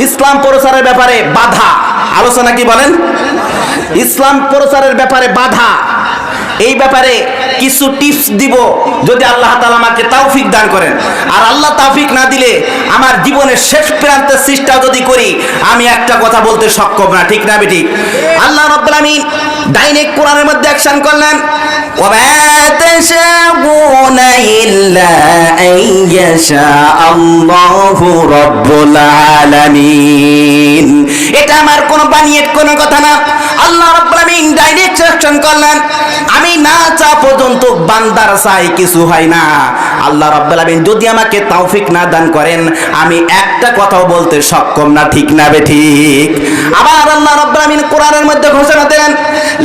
ইসলাম প্রচারের ব্যাপারে বাধা আলোচনা, কি বলেন? ইসলাম প্রচারের ব্যাপারে বাধা, এই ব্যাপারে কিছু টিপস দিব যদি আল্লাহ তাআলা আমাকে তৌফিক দান করেন। আর আল্লাহ তৌফিক না দিলে আমার জীবনের শেষ প্রান্তের চেষ্টা যদি করি, আমি একটা কথা বলতে সক্ষম না, ঠিক না বেঠিক? আল্লাহ রাব্বুল আলামিন ডাইরেক্ট কোরআনের মধ্যে অ্যাকশন করলেন, ওয়া মা তাশাউনা ইল্লা আইয়াশা আল্লাহু রাব্বুল আলামিন। এটা আমার কোনো বানিয়ে কোনো কথা না, আল্লাহ রাব্বুল আলামিন ডাইরেক্ট অ্যাকশন করলেন। আমি না চা পর্যন্ত বান্দার চাই কিছু হয় না। আল্লাহ রাব্বুল আলামিন যদি আমাকে তৌফিক না দান করেন, আমি একটা কথাও বলতে সক্ষম না, ঠিক না বেঠিক? আবার আল্লাহ রাব্বুল আলামিন কোরআনের মধ্যে ঘোষণা দিলেন,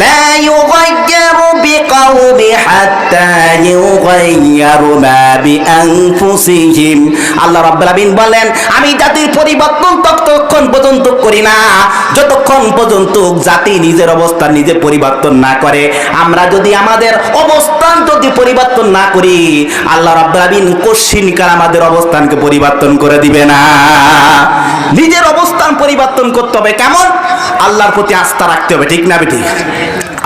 লা ইউগাইয়িরু বিকাউমি হাত্তা ইউগাইয়িরু মা বিআনফুসিহিম। আল্লাহ রাব্বুল আলামিন বলেন, আমি জাতির পরিবর্তন ততক্ষণ পর্যন্ত করি না যতক্ষণ পর্যন্ত জাতি নিজের অবস্থান নিজে পরিবর্তন না করে। আমরা যদি আমাদের অবস্থান যদি পরিবর্তন না করি, আল্লাহ রাব্বুল আলামিন কশিনকাল আমাদের অবস্থানকে পরিবর্তন করে দিবে না। নিজের অবস্থান পরিবর্তন করতে হবে। কেমন? আল্লাহর প্রতি আস্থা রাখতে হবে, ঠিক না বেঠিক?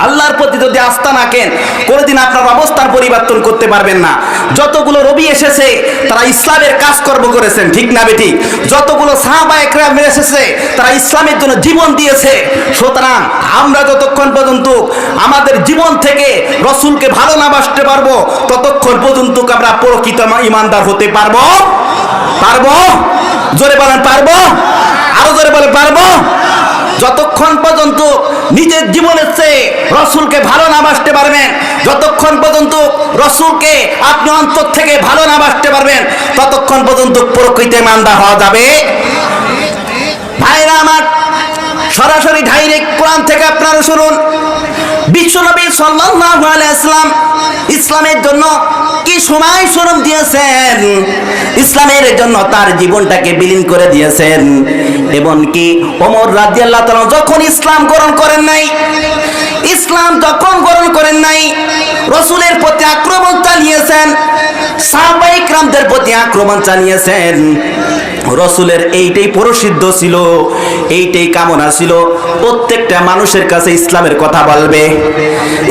আল্লাহর প্রতি যদি আস্থা রাখেন, কোনোদিন আপনার অবস্থান পরিবর্তন করতে পারবেন না। যতগুলো নবী এসেছে তারা ইসলামের কাজকর্ম করেছেন, ঠিক না বেঠিক? যতগুলো সাহাবায়ে কেরাম এসেছে তারা ইসলামের জন্য জীবন দিয়েছে। সুতরাং আমরা যতক্ষণ পর্যন্ত আমাদের জীবন থেকে রাসূলকে ভালো না বাসতে পারবো, ততক্ষণ পর্যন্ত আমরা প্রকৃত ঈমানদার হতে পারবো? পারবো? জোরে বলেন পারবো? আরো জোরে বলে পারবো? যতক্ষণ পর্যন্ত নিজের জীবনের চেয়ে রাসূলকে ভালো না বাসতে পারবেন, যতক্ষণ পর্যন্ত রাসূলকে আপনি অন্তর থেকে ভালো না বাসতে পারবেন, ততক্ষণ পর্যন্ত প্রকৃত ঈমানদার হওয়া যাবে। ভাইরা আমার, সরাসরি ডাইরেক্ট কোরআন থেকে আপনারা শুনুন। বিশ্বনবী সাল্লাল্লাহু আলাইহি ওয়াসাল্লাম ইসলামের জন্য কি সময় শ্রম দিয়েছেন, ইসলামের জন্য তার জীবনটাকে বিলীন করে দিয়েছেন। এবং কি ওমর রাদিয়াল্লাহু তাআলা যখন ইসলাম গ্রহণ করেন নাই, ইসলাম যখন গ্রহণ করেন নাই, রাসূলের প্রতি আক্রমণ চালিয়েছেন, সাহাবায়ে কিরামদের প্রতি আক্রমণ চালিয়েছেন। রাসূলের এইটাই প্রসিদ্ধ ছিল, এইটাই কামনা ছিল, প্রত্যেকটা মানুষের কাছে ইসলামের কথা বলবে,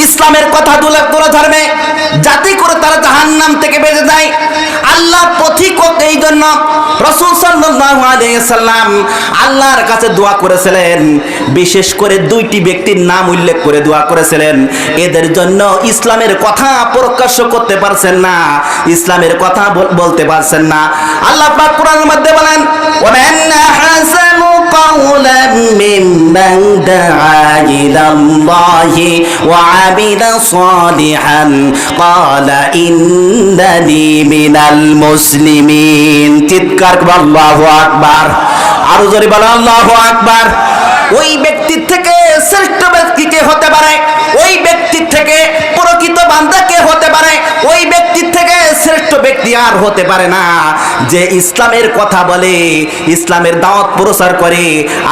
ইসলামের কথা তুলে ধরবে, যাতে করে তারা জাহান্নাম থেকে বেঁচে যায়। আল্লাহ পথিক এই জন্য রাসূল সাল্লাল্লাহু আলাইহি ওয়াসাল্লাম আল্লাহর কাছে দোয়া করেছিলেন, বিশেষ করে দুইটি ব্যক্তির নাম উল্লেখ করে দোয়া করেছিলেন। এদের জন্য ইসলামের কথা প্রকাশ করতে পারছেন না, ইসলামের কথা বলতে পারছেন না। আল্লাহ পাক কোরআনের মধ্যে বলেন, ওয়া মান আহসানু কাওলাম মিম্মান দাআ ইলাল্লাহি ওয়া আমিলা সালিহান ক্বালা ইন্নানি মিনাল মুসলিমিন। চিৎকার আল্লাহু আকবার, আরো জোরে বলো আল্লাহু আকবার। ওই ব্যক্তির থেকে শ্রেষ্ঠ ব্যক্তি কে হতে পারে? ওই ব্যক্তির থেকে প্রকৃত বান্দা কে হতে পারে? ওই ব্যক্তির থেকে শ্রেষ্ঠ ব্যক্তি আর হতে পারে না, যে ইসলামের কথা বলে, ইসলামের দাওয়াত প্রচার করে,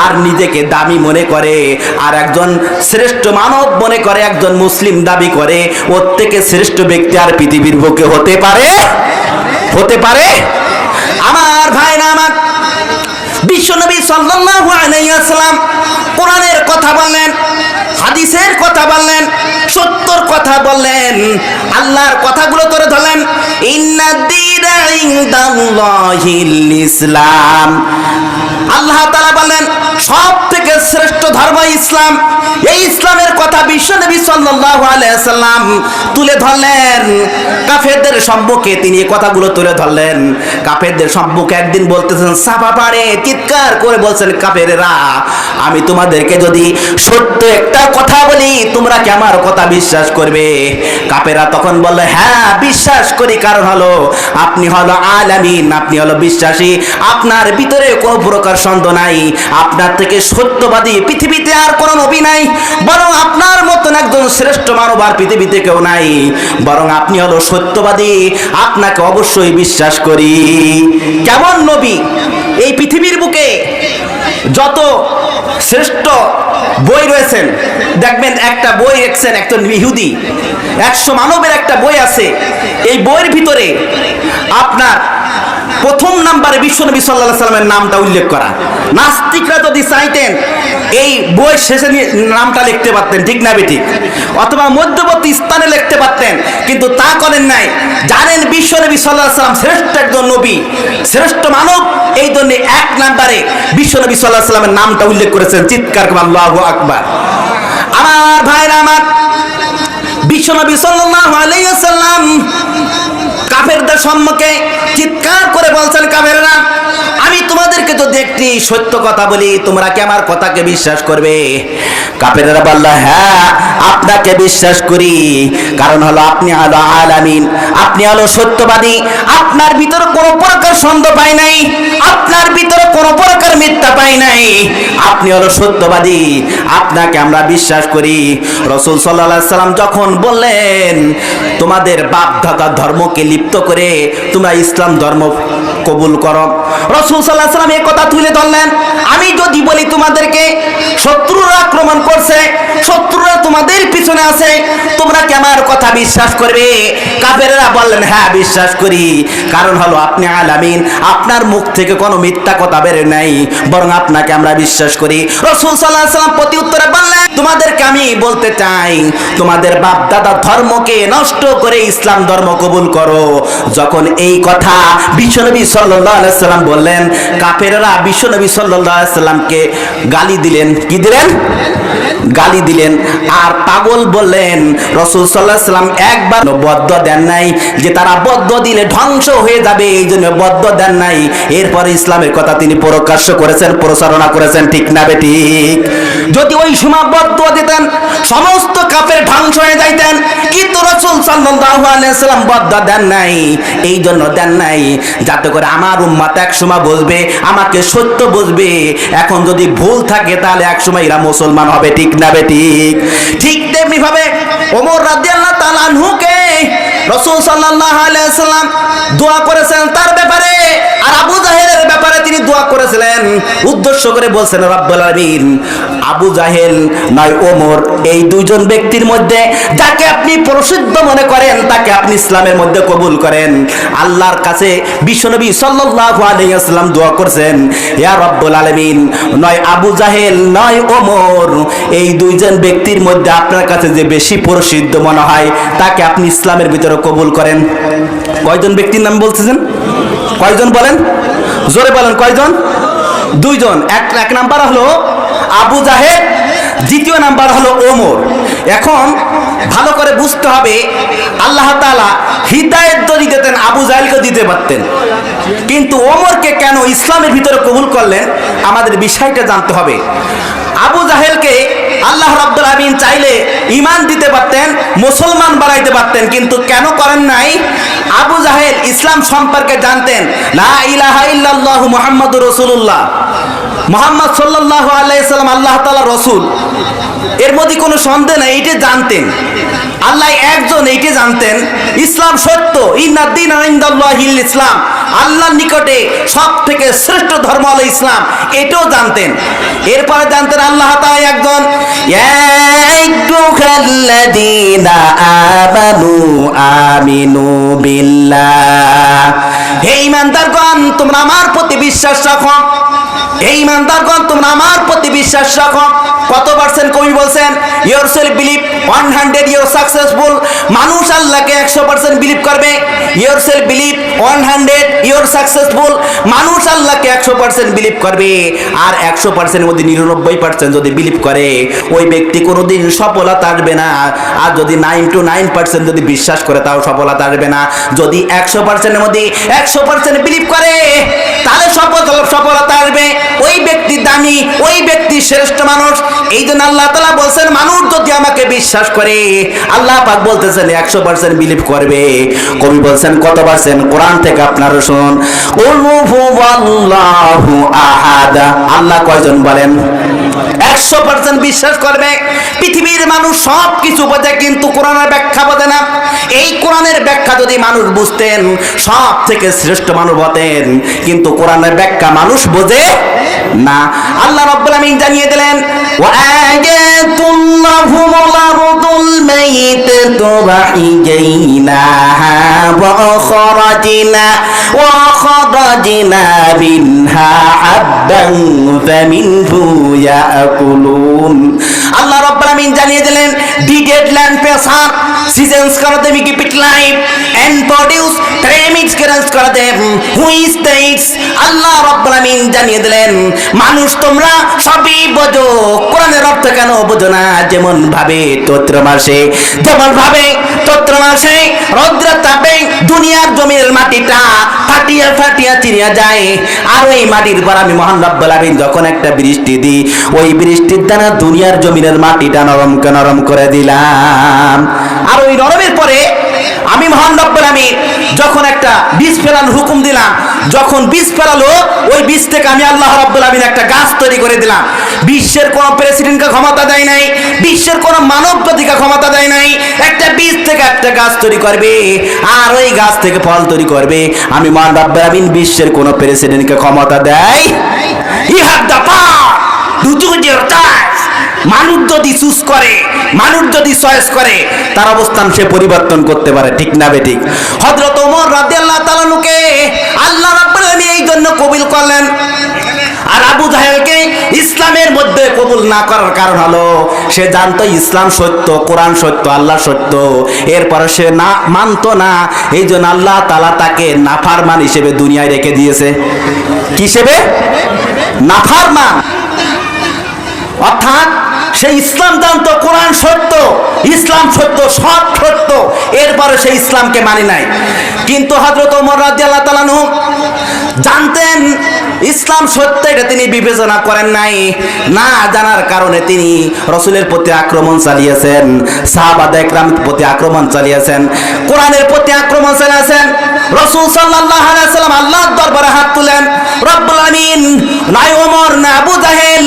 আর নিজেকে দামি মনে করে, আর একজন শ্রেষ্ঠ মানব মনে করে, একজন মুসলিম দাবি করে। ওর থেকে শ্রেষ্ঠ ব্যক্তি আর পৃথিবীর বুকে হতে পারে? হতে পারে? আমার ভাইরা আমার, বিশ্বনবী সাল্লাল্লাহু আলাইহি ওয়াসাল্লাম কোরআনের কথা বললেন, হাদিসের কথা বললেন, সত্যর কথা বললেন, আল্লাহর কথাগুলো ধরে ধরলেন। ইন্নাদ-দীনা ইনদাল্লাহিল ইসলাম। আল্লাহ তাআলা বলেন সব থেকে শ্রেষ্ঠ ধর্ম ইসলাম। এই ইসলামের কথা বিশ্বনবী সাল্লাল্লাহু আলাইহি ওয়াসাল্লাম তুলে ধরলেন। কাফেরদের সম্মুখে তিনি এই কথাগুলো তুলে ধরলেন। কাফেরদের সম্মুখে একদিন বলতেছেন, সাফা পাড়ে চিৎকার করে বলছেন, কাফেরেরা, আমি তোমাদেরকে যদি সত্য একটা কথা বলি, তোমরা কি আমার কথা বিশ্বাস করবে? কাফেররা তখন বলল, হ্যাঁ বিশ্বাস করি, কারণ হলো আপনি হলো আলামিন, আপনি হলো বিশ্বাসী, আপনার ভিতরে কোনো প্রকার সন্দেহ নাই, আপনার থেকে সত্যবাদী পৃথিবীতে আর কোনো নবী নাই, বরং আপনার মতন একজন শ্রেষ্ঠ মানব আর পৃথিবীতে কেউ নাই, বরং আপনি হলো সত্যবাদী, আপনাকে অবশ্যই বিশ্বাস করি। কেমন নবী? এই পৃথিবীর বুকে যত শ্রেষ্ঠ বই রয়েছেন, দেখবেন একটা বই লিখছেন একজন ইহুদি, 100 মানবের একটা বই আছে, এই বইয়ের ভিতরে আপনার প্রথম নাম্বারে বিশ্বনবী সাল্লাল্লাহু আলাইহি সাল্লামের নামটা উল্লেখ করা। নাস্তিকরা যদি চাইতেন এই বই শেষে নামটা লিখতে পারতেন, ঠিক না বেঠিক, অথবা মধ্যবর্তী স্থানে লিখতে পারতেন, কিন্তু তা করেন নাই। জানেন বিশ্বনবী সাল্লাল্লাহু আলাইহি সাল্লাম শ্রেষ্ঠ একজন নবী, শ্রেষ্ঠ মানব, এই জন্য এক নাম্বারে বিশ্বনবী সাল্লাল্লাহু আলাইহি সাল্লামের নামটা উল্লেখ করেছেন। চিৎকার করে আল্লাহু আকবার। আমার ভাইরা আমার, বিশ্বনবী সাল্লাল্লাহু আলাইহি ওয়াসাল্লাম কাফেরদের সম্মুখে চিৎকার করে বলছেন, কাফেররা, আমি তোমাদেরকে যদি একটি সত্য কথা বলি, তোমরা কি আমার কথাকে বিশ্বাস করবে? কাফেররা বলল, হ্যাঁ, আপনাকে বিশ্বাস করি, কারণ হলো আপনি হলো আলামিন, আপনি হলো সত্যবাদী, আপনার ভিতরে কোনো প্রকার সন্দেহ পাই নাই, আপনার ভিতরে কোনো প্রকার মিথ্যা পাই নাই, আপনি হলো সত্যবাদী, আপনাকে আমরা বিশ্বাস করি। রাসূল সাল্লাল্লাহু আলাইহি সাল্লাম যখন বললেন, তোমাদের বাপ দাদা ধর্মকে লিপ্ত করে তোমরা ইসলাম ধর্ম কবুল করো, রাসূল সাল্লাল্লাহু আলাইহি সাল্লাম এই কথা তুলে ধরলেন, আমি যদি বলি তোমাদেরকে শত্রুরা আক্রমণ করছে, শত্রুরা তোমাদের পিছনে আছে, তোমরা কি আমার কথা বিশ্বাস করবে? কাফেররা বললেন, হ্যাঁ, বিশ্বাস করি, কারণ হলো আপনি আলামিন, আপনার মুখ থেকে কোনো মিথ্যা কথা বের নাই, বরং আপনাকে আমরা বিশ্বাস করি। রাসূল সাল্লাল্লাহু আলাইহি সাল্লাম প্রতি উত্তরে বললেন, তোমাদেরকে আমি বলতে চাই, তোমাদের বাপ দাদা ধর্মকে নষ্ট করে ইসলাম ধর্ম কবুল করো। যখন এই কথা বিশ্বনবী সাল্লাল্লাহু আলাইহি সাল্লাম বললেন, কাফেররা বিশ্বনবী সাল্লাল্লাহু আলাইহি সাল্লামকে গালি দিলেন। কি দিলেন? গালি দিলেন। আর পাগল বললেন। রাসূল সাল্লাল্লাহু আলাইহি সাল্লাম একবার বদ্দ দেন নাই যে তারা বদ্দ দিলে ধ্বংস হয়ে যাবে, এই জন্য বদ্দ দেন নাই। এরপরে ইসলামের কথা তিনি প্রকাশ্য করেছেন, প্রচারণা করেছেন, ঠিক না বেঠিক? যদি ওই সময় বদ্দ দিতেন, সমস্ত কাফের ধ্বংস হয়ে যাইতেন, কিন্তু রাসূল সাল্লাল্লাহু আলাইহি সাল্লাম বদ্দ দেন নাই। এই জন্য দেন নাই যাতে করে আমার উম্মত এক সময় বুঝবে, আমাকে সত্য বুঝবে। এখন যদি ভুল থাকে তাহলে এক সময় এরা মুসলমান হবে, ঠিক না বেঠিক? ঠিক তেমনি ভাবে ওমর রাদিয়াল্লাহু তাআলা আনহুকে রাসূল সাল্লাল্লাহু আলাইহি সাল্লাম দোয়া করেছেন তার ব্যাপারে, আর আবু জাহেলের ব্যাপারে তিনি দোয়া করেছিলেন। উদ্দেশ্য করে বলছেন, রব্বুল আলামিন, আবু জাহেল নয় ওমর, এই দুইজন ব্যক্তির মধ্যে যাকে আপনি প্রসিদ্ধ মনে করেন তাকে আপনি ইসলামের মধ্যে কবুল করেন। আল্লাহর কাছে বিশ্বনবী সাল্লাল্লাহু আলাইহি ওয়াসাল্লাম দোয়া করছেন, ইয়া রব্বুল আলামিন, নয় আবু জাহেল নয় ওমর, এই দুইজন ব্যক্তির মধ্যে আপনার কাছে যে বেশি প্রসিদ্ধ মনে হয় তাকে আপনি ইসলামের ভিতরে কবুল করেন। কয়জন ব্যক্তির নাম বলতেছেন? কয়জন বলেন? জোরে বলেন, কয়জন? দুইজন। এক নাম্বার হলো আবু জাহেল, দ্বিতীয় নাম্বার হলো ওমর। এখন ভালো করে বুঝতে হবে, আল্লাহ তাআলা হিদায়াত যদি দিতেন আবু জাহেলকে দিতে পারতেন, কিন্তু ওমরকে কেন ইসলামের ভিতরে কবুল করলেন আমাদের বিষয়টা জানতে হবে। আবু জাহেলকে আল্লাহ রাব্বুল আলামিন চাইলে ঈমান দিতে পারতেন, মুসলমান বানাইতে পারতেন, কিন্তু কেন করেন নাই? আবু জাহেল ইসলাম সম্পর্কে জানতেন, লা ইলাহা ইল্লাল্লাহু মুহাম্মাদুর রাসূলুল্লাহ, মুহাম্মদ সাল্লাল্লাহু আলাইহি সাল্লাম আল্লাহ তাআলা রাসূল, এর মধ্যে কোনো সন্দেহ নাই, এইটা জানতেন। আল্লাহ একজন, এইটা জানতেন। ইসলাম সত্য, ইন্নাদ দীনা ইনদাল্লাহিল ইসলাম, আল্লাহর নিকটে সব থেকে শ্রেষ্ঠ ধর্ম হলো ইসলাম, এটাও জানতেন। এরপরে জানতেন আল্লাহ তাআলা একজন। ইয়া আইয়ুহাল্লাযীনা আমানু আমিনু বিল্লাহ, হে ঈমানদারগণ তোমরা আমার প্রতি বিশ্বাস রাখো, হে ঈমানদারগণ তোমরা আমার প্রতি বিশ্বাস রাখো। কত পার্সেন্ট কবি বলছেন? Your self believe 100 your successful. মানুষ আল্লাহকে 100% বিলিভ করবে। Your self believe 100 your successful. মানুষ আল্লাহকে 100% বিলিভ করবে, আর 100% মধ্যে 99% যদি বিলিভ করে ওই ব্যক্তি কোনোদিন সফলতা আসবে না। আর যদি 9% যদি বিশ্বাস করে তাও সফলতা আসবে না। যদি 100% এর মধ্যে 100% বিলিভ করে তাহলে সফলতা আসবে। ওই ব্যক্তি দামি, ওই ব্যক্তি শ্রেষ্ঠ মানুষ। এই জন্য আল্লাহ তাআলা বলছেন, মানুষ যদি আমাকে বিশ্বাস করে, আল্লাহ পাক বলতেছেন 100% বিলিভ করবে। কবি বলছেন কত পার্সেন্ট? কোরআন থেকে আপনারা শুনুন, কুল হুয়াল্লাহু আহাদ, আল্লাহ কয়জন বলেন? 100% বিশ্বাস করবে। পৃথিবীর মানুষ সব কিছু বোঝে, কিন্তু কোরআনের ব্যাখ্যা বোঝে না। এই কোরআনের ব্যাখ্যা যদি মানুষ বুঝতেন, সব থেকে শ্রেষ্ঠ মানুষ হতেন, কিন্তু কোরআনের ব্যাখ্যা মানুষ বোঝে না। আল্লাহ রাব্বুল আলামিন জানিয়ে দিলেন, ওয়া আযাতুল্লাহুল আরদুল الميتة وحييناها وأخرجنا منها حبا فمنه يأكلون আল্লাহ রাব্বুল আমিন জানিয়ে দিলেন ডিডেড ল্যান্ড পেসার সিজনস করে দেবে কি পিট লাইফ এন্ড প্রোডিউস ট্রেমিক্স গ্রান্স করে দেব হুই স্টেটস আল্লাহ রাব্বুল আমিন জানিয়ে দিলেন মানুষ তোমরা সবই বোঝো কোরআনের অর্থ কেন বোঝো না যেমন ভাবে চৈত্র মাসে রৌদ্র তাপে দুনিয়ার জমির মাটিটা ফাটিয়া চিরিয়া যায় আর ওই মাটির পর আমি মহান রব্বুল আমিন যখন একটা বৃষ্টি দিই ওই বৃষ্টির দ্বারা দুনিয়ার জমিনের মাটিটা নরম করে দিলাম আর ওই নরমের পরে আমি মহান রব্বুল আমিন যখন একটা বীজ ফেলানোর হুকুম দিলাম যখন বীজ ফেলালো ওই বীজ থেকে আমি আল্লাহ রাব্বুল আমিন একটা গাছ তৈরি করে দিলাম বিশ্বের কোন প্রেসিডেন্টকে ক্ষমতা দেয় নাই বিশ্বের কোন মানব জাতিকে ক্ষমতা দেয় নাই একটা বীজ থেকে একটা গাছ তৈরি করবে আর ওই গাছ থেকে ফল তৈরি করবে আমি মহান রব্বুল আমিন বিশ্বের কোন প্রেসিডেন্টকে ক্ষমতা দেয় he have the power to choose your choice মানুষ যদি চুজ করে মানুষ যদি চয়েস করে তার অবস্থান সে পরিবর্তন করতে পারে ঠিক না বেঠিক হযরত ওমর রাদিয়াল্লাহু তাআলা নুকে আল্লাহ রাব্বুল আমিন এই জন্য কবুল করলেন আর আবু জাহেলকে ইসলামের মধ্যে কবুল না করার কারণ হলো সে জানতো ইসলাম সত্য কোরআন সত্য আল্লাহ সত্য এরপর সে না মানতো না এই জন্য আল্লাহ তাআলা তাকে নাফরমান হিসেবে দুনিয়ায় রেখে দিয়েছে কি হিসেবে নাফরমান অর্থাৎ সে ইসলাম জানতো কোরআন সত্য ইসলাম সত্য সব সত্য এরপরে সে ইসলামকে মানে নাই কিন্তু হযরত ওমর রাদিয়াল্লাহু তাআলা আনহু জানতেন ইসলাম সত্য এটা তিনি বিবেচনা করেন নাই না জানার কারণে তিনি রাসূলের প্রতি আক্রমণ চালিয়েছেন সাহাবায়ে কেরামের প্রতি আক্রমণ চালিয়েছেন কোরআনের প্রতি আক্রমণ চালিয়েছেন রাসূল সাল্লাল্লাহু আলাইহি ওয়াসাল্লাম আল্লাহর দরবারে হাত তুলেন রব্বুল আমিন না ওমর না আবু জাহেল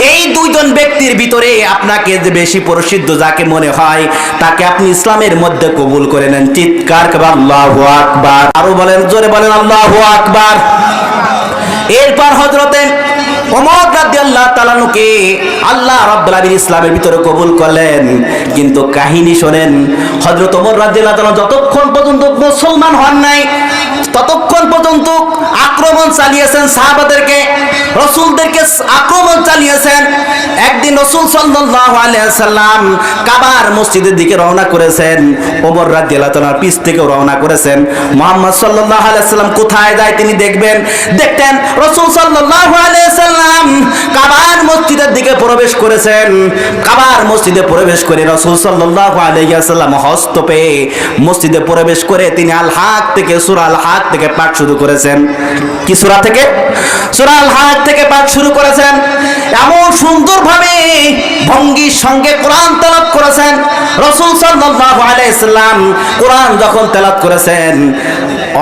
এই দুইজন ব্যক্তির ভিতরে আপনাকে যে বেশি প্রসিদ্ধ যাকে মনে হয় তাকে আপনি ইসলামের মধ্যে কবুল করে নেন চিৎকার করে আল্লাহু আকবার আরো বলেন জোরে বলেন আল্লাহু আকবার এরপর হযরতে ওমর রাদিয়াল্লাহু তাআলা নুকে আল্লাহ রাব্বুল আলামিন ইসলামের ভিতরে কবুল করলেন কিন্তু কাহিনী শুনেন হযরত ওমর রাদিয়াল্লাহু তাআলা যতক্ষণ পর্যন্ত মুসলমান হন নাই ততক্ষণ পর্যন্ত আক্রমণ চালিয়েছেন সাহাবাদেরকে রাসূলদেরকে আক্রমণ চালিয়েছেন একদিন রাসূল সাল্লাল্লাহু আলাইহি ওয়াসাল্লাম কাবার মসজিদের দিকে রওনা করেছেন ওমর রাদিয়াল্লাহু তাআলা পিছ থেকে রওনা করেছেন মুহাম্মদ সাল্লাল্লাহু আলাইহি ওয়াসাল্লাম কোথায় যায় তিনি দেখতেন রাসূল সাল্লাল্লাহু আলাইহি ওয়াসাল্লাম কাবার মসজিদের দিকে প্রবেশ করেছেন কাবার মসজিদে প্রবেশ করে রাসূল সাল্লাল্লাহু আলাইহি ওয়াসাল্লাম হস্ত পেয়ে মসজিদে প্রবেশ করে তিনি আল হক থেকে সূরা আল হক থেকে পাঠ শুরু করেছেন কি সূরা থেকে সূরা আল হক থেকে পাঠ শুরু করেছেন এমন সুন্দরভাবে ভঙ্গির সঙ্গে কোরআন তেলাওয়াত করেছেন রাসূল সাল্লাল্লাহু আলাইহি ওয়াসাল্লাম কোরআন যখন তেলাওয়াত করেছেন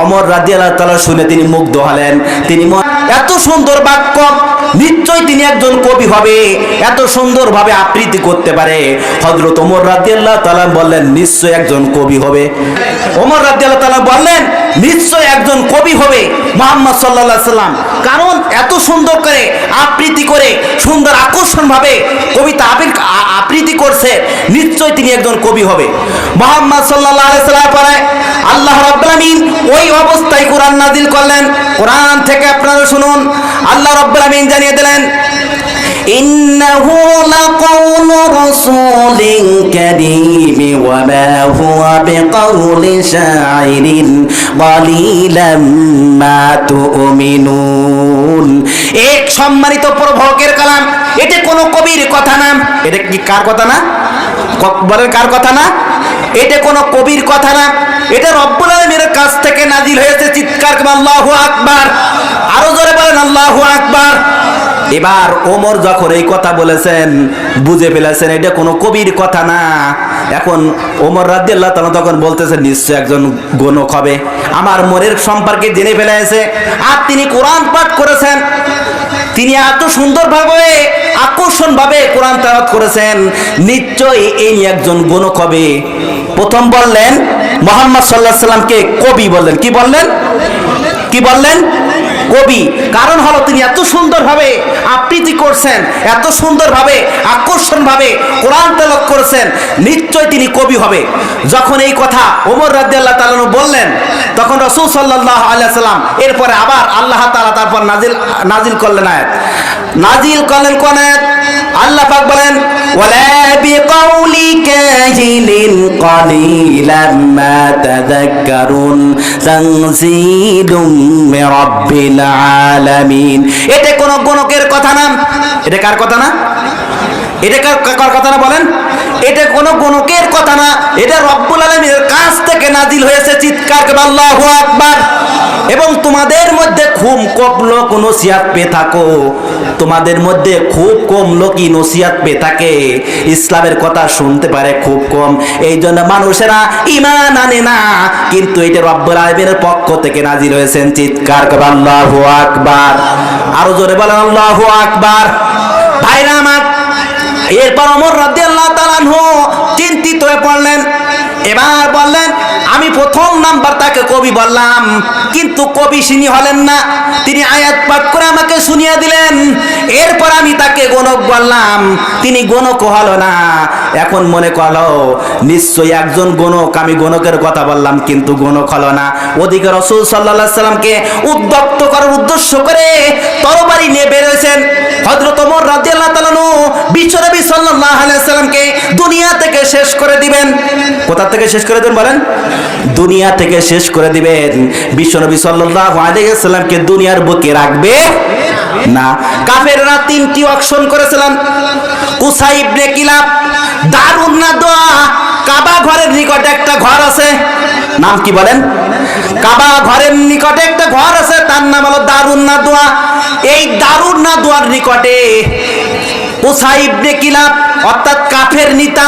ওমর রাদিয়াল্লাহু তাআলা শুনে তিনি মুগ্ধ হলেন তিনি এত সুন্দর বাক্য নিশ্চয়ই তিনি একজন কবি হবে এত সুন্দরভাবে আবৃত্তি করতে পারে হযরত ওমর রাদিয়াল্লাহু তাআলা বললেন নিশ্চয়ই একজন কবি হবে ওমর রাদিয়াল্লাহু তাআলা বললেন নিশ্চয়ই একজন কবি হবে মুহাম্মদ সাল্লাল্লাহু আলাইহি সাল্লাম কারণ এত সুন্দর করে আবৃত্তি করে সুন্দর আকর্ষণ ভাবে কবিতা আবৃত্তি করছে নিশ্চয়ই তিনি একজন কবি হবে মুহাম্মদ সাল্লাল্লাহু আলাইহি সাল্লাম পরে আল্লাহ রাব্বুল আমিন ওই অবস্থায় কোরআন নাযিল করলেন কোরআন থেকে আপনারা শুনুন আল্লাহ রাব্বুল আমিন জানিয়ে দিলেন ইন্নাহু লাকাউলু রাসূলিন কারীম ওয়া মা হুয়া বিকাউলি শাইরিন ক্বালিলাম মা তুমিনুন এক সম্মানিত প্রভকের কালাম এটা কোনো কবির কথা না এটা কি কার কথা না বলেন কার কথা না এটা কোনো কবির কথা না এটা রব্বুল আলামিনের কাছ থেকে নাজিল হয়েছে চিৎকার করে আল্লাহু আকবার আরো জোরে বলেন আল্লাহু আকবার এবার ওমর যখন এই কথা বলেছেন বুঝে ফেলেছেন এটা কোনো কবির কথা না এখন ওমর রাদিয়াল্লাহু তাআলা তখন বলতেছেন নিশ্চয় একজন গণক হবে আমার মনের সম্পর্কে জেনে ফেলেছে আর তিনি কোরআন পাঠ করেছেন তিনি এত সুন্দরভাবে আকর্ষণভাবে কোরআন তেলাওয়াত করেছেন নিশ্চয়ই এই একজন গণক হবে প্রথম বললেন মুহাম্মদ সাল্লাল্লাহু আলাইহি সাল্লামকে কবি বললেন কি বললেন কবি, কারণ হলো তিনি এত সুন্দরভাবে আবৃত্তি করছেন, এত সুন্দরভাবে আকর্ষণভাবে কোরআন তেলাওয়াত করেছেন, নিশ্চয় তিনি কবি হবে। যখন এই কথা ওমর রাদিয়াল্লাহু তাআলা বললেন, তখন রাসূল সাল্লাল্লাহু আলাইহি ওয়াসাল্লাম এরপরে আবার আল্লাহ তাআলা তারপর নাজিল করলেন আয়াত, কোন আয়াত? আল্লাহ পাক বলেন, ওয়ালা বিকাউলি কাহিলিন কালিলাম মা তাযাক্কারুন তানজিলুম মির রাব্বিল আলামিন। এটা কোন গণকের কথা না, এটা কার কথা না? এটা কার কথা না বলেন? এটা কোন গণকের কথা না, এটা রব্বুল আলামিনের কাছ থেকে নাজিল হয়েছে। চিৎকার করে আল্লাহু আকবার। এবং তোমাদের মধ্যে খুব কম লোক নসিহত পেয়ে থাকো, তোমাদের মধ্যে খুব কম লোকই নসিহত পেয়ে থাকে, ইসলামের কথা শুনতে পারে খুব কম, এই জন্য মানুষেরা ঈমান আনে না। কিন্তু এটা রব্বুল আলামিনের পক্ষ থেকে নাজিল হয়েছেন। চিৎকার করে আল্লাহু আকবার। আরো জোরে বলেন আল্লাহু আকবার। ভাইরা আমার, এরপর ওমর রাদিয়াল্লাহু তাআলা আনহু চিন্তিত হয়ে পড়লেন। এবার বললেন, আমি প্রথম নাম্বার তাকে কবি বললাম, কিন্তু কবি তিনি হলেন না, তিনি আয়াত পাঠ করে আমাকে শুনিয়ে দিলেন। এরপর আমি তাকে গণক বললাম, তিনি গণক হলো না। এখন মনে করলো নিশ্চয়ই একজন গণক, আমি গণকের কথা বললাম কিন্তু গণক হলো না। ওদিকে রাসূল সাল্লাল্লাহু আলাইহি সাল্লামকে উদ্যক্ত করার উদ্দেশ্য করে তরবারি নিয়ে বের হয়েছেন হযরত ওমর রাদিয়াল্লাহু তাআলা বিশ্বনবী সাল্লাল্লাহু আলাইহি সাল্লামকে দুনিয়া থেকে শেষ করে দিবেন। কোথা থেকে শেষ করে দেবেন বলেন? দুনিয়া থেকে শেষ করে দিবেন। বিশ্বনবী সাল্লাল্লাহু আলাইহি সাল্লামকে দুনিয়ার বুকে রাখবে না। কাফেররা তিনটি অকশন করেছিলেন। কুসাই ইবনে কিলাব, দারুন নাদওয়া, কাবা ঘরের নিকটে একটা ঘর আছে, নাম কি বলেন? কাবা ঘরের নিকটে একটা ঘর আছে, তার নাম হলো দারুন নাদওয়া। এই দারুন নাদওয়ার নিকটে কুসাই ইবনে কিলাব অর্থাৎ কাফের নেতা,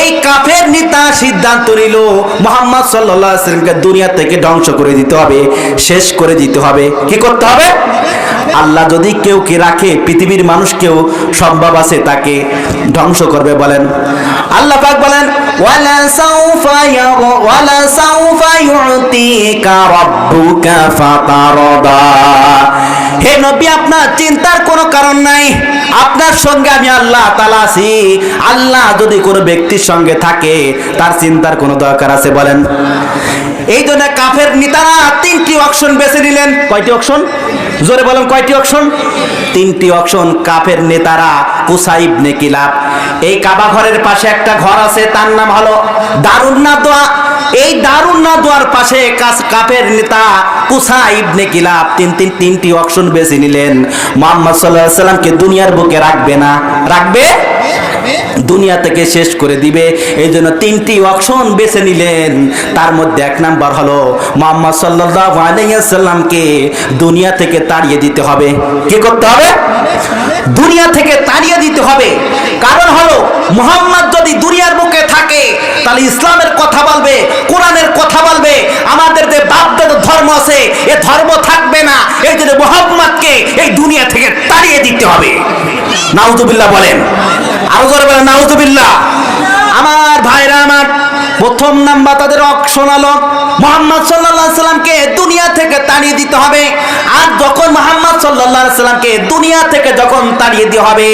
এই কাফের নেতা সিদ্ধান্ত নিল মুহাম্মদ সাল্লাল্লাহু আলাইহি ওয়াসাল্লামকে দুনিয়া থেকে ধ্বংস করে দিতে হবে, শেষ করে দিতে হবে। কি করতে হবে? আল্লাহ যদি কেউ কে রাখে, পৃথিবীর মানুষকেও সম্ভব আছে তাকে ধ্বংস করবে। বলেন আল্লাহ পাক বলেন, ওয়ালা সাউফা ইউতিকা রাব্বুকা ফাতারদা। হে নবী, আপনার চিন্তার কোনো কারণ নাই, আপনার সঙ্গে আমি আল্লাহ তাআলা আছি। আল্লাহ যদি কোনো ব্যক্তির সঙ্গে থাকে, তার চিন্তার কোনো দরকার আছে? বলেন। এই জন্য কাফের নেতারা তিনটি অকশন বেছে নিলেন। কয়টি অকশন? জোরে বলেন, কয়টি অকশন? তিনটি অকশন। কাফের নেতারা কুসাই ইবনে কিলাব, এই কাবা ঘরের পাশে একটা ঘর আছে, তার নাম হলো দারুন নাদওয়া। এই দারুন নাদওয়ার পাশে কাফের নেতা কুসাই ইবনে কিলাব তিনটি অকশন বেছে নিলেন। মুহাম্মদ সাল্লাল্লাহু আলাইহি সাল্লামকে দুনিয়ার বুকে রাখবে না, রাখবে দুনিয়া থেকে শেষ করে দিবে। এই জন্য তিনটি অকশন বেছে নিলেন। তার মধ্যে এক নাম্বার হলো মুহাম্মদ সাল্লাল্লাহু আলাইহি সাল্লামকে দুনিয়া থেকে তাড়িয়ে দিতে হবে। কি করতে হবে? দুনিয়া থেকে তাড়িয়ে দিতে হবে। কারণ হলো মুহাম্মদ যদি দুনিয়ার বুকে থাকে, তাহলে ইসলামের কথা বলবে, কোরআনের কথা বলবে, আমাদের যে বাপদাদা ধর্ম আছে এ ধর্ম থাকবে না। এই জন্য মুহাম্মদকে এই দুনিয়া থেকে তাড়িয়ে দিতে হবে। নাউযুবিল্লাহ বলেন, আরো জোরে বলেন নাউযুবিল্লাহ। আমার ভাইরা আমার, প্রথম নাম্বার তাদের অকশন হলো মুহাম্মদ সাল্লাল্লাহু আলাইহি সাল্লামকে দুনিয়া থেকে তাড়িয়ে দিতে হবে। আর যখন মুহাম্মদ সাল্লাল্লাহু আলাইহি সাল্লামকে দুনিয়া থেকে যখন তাড়িয়ে দিতে হবে,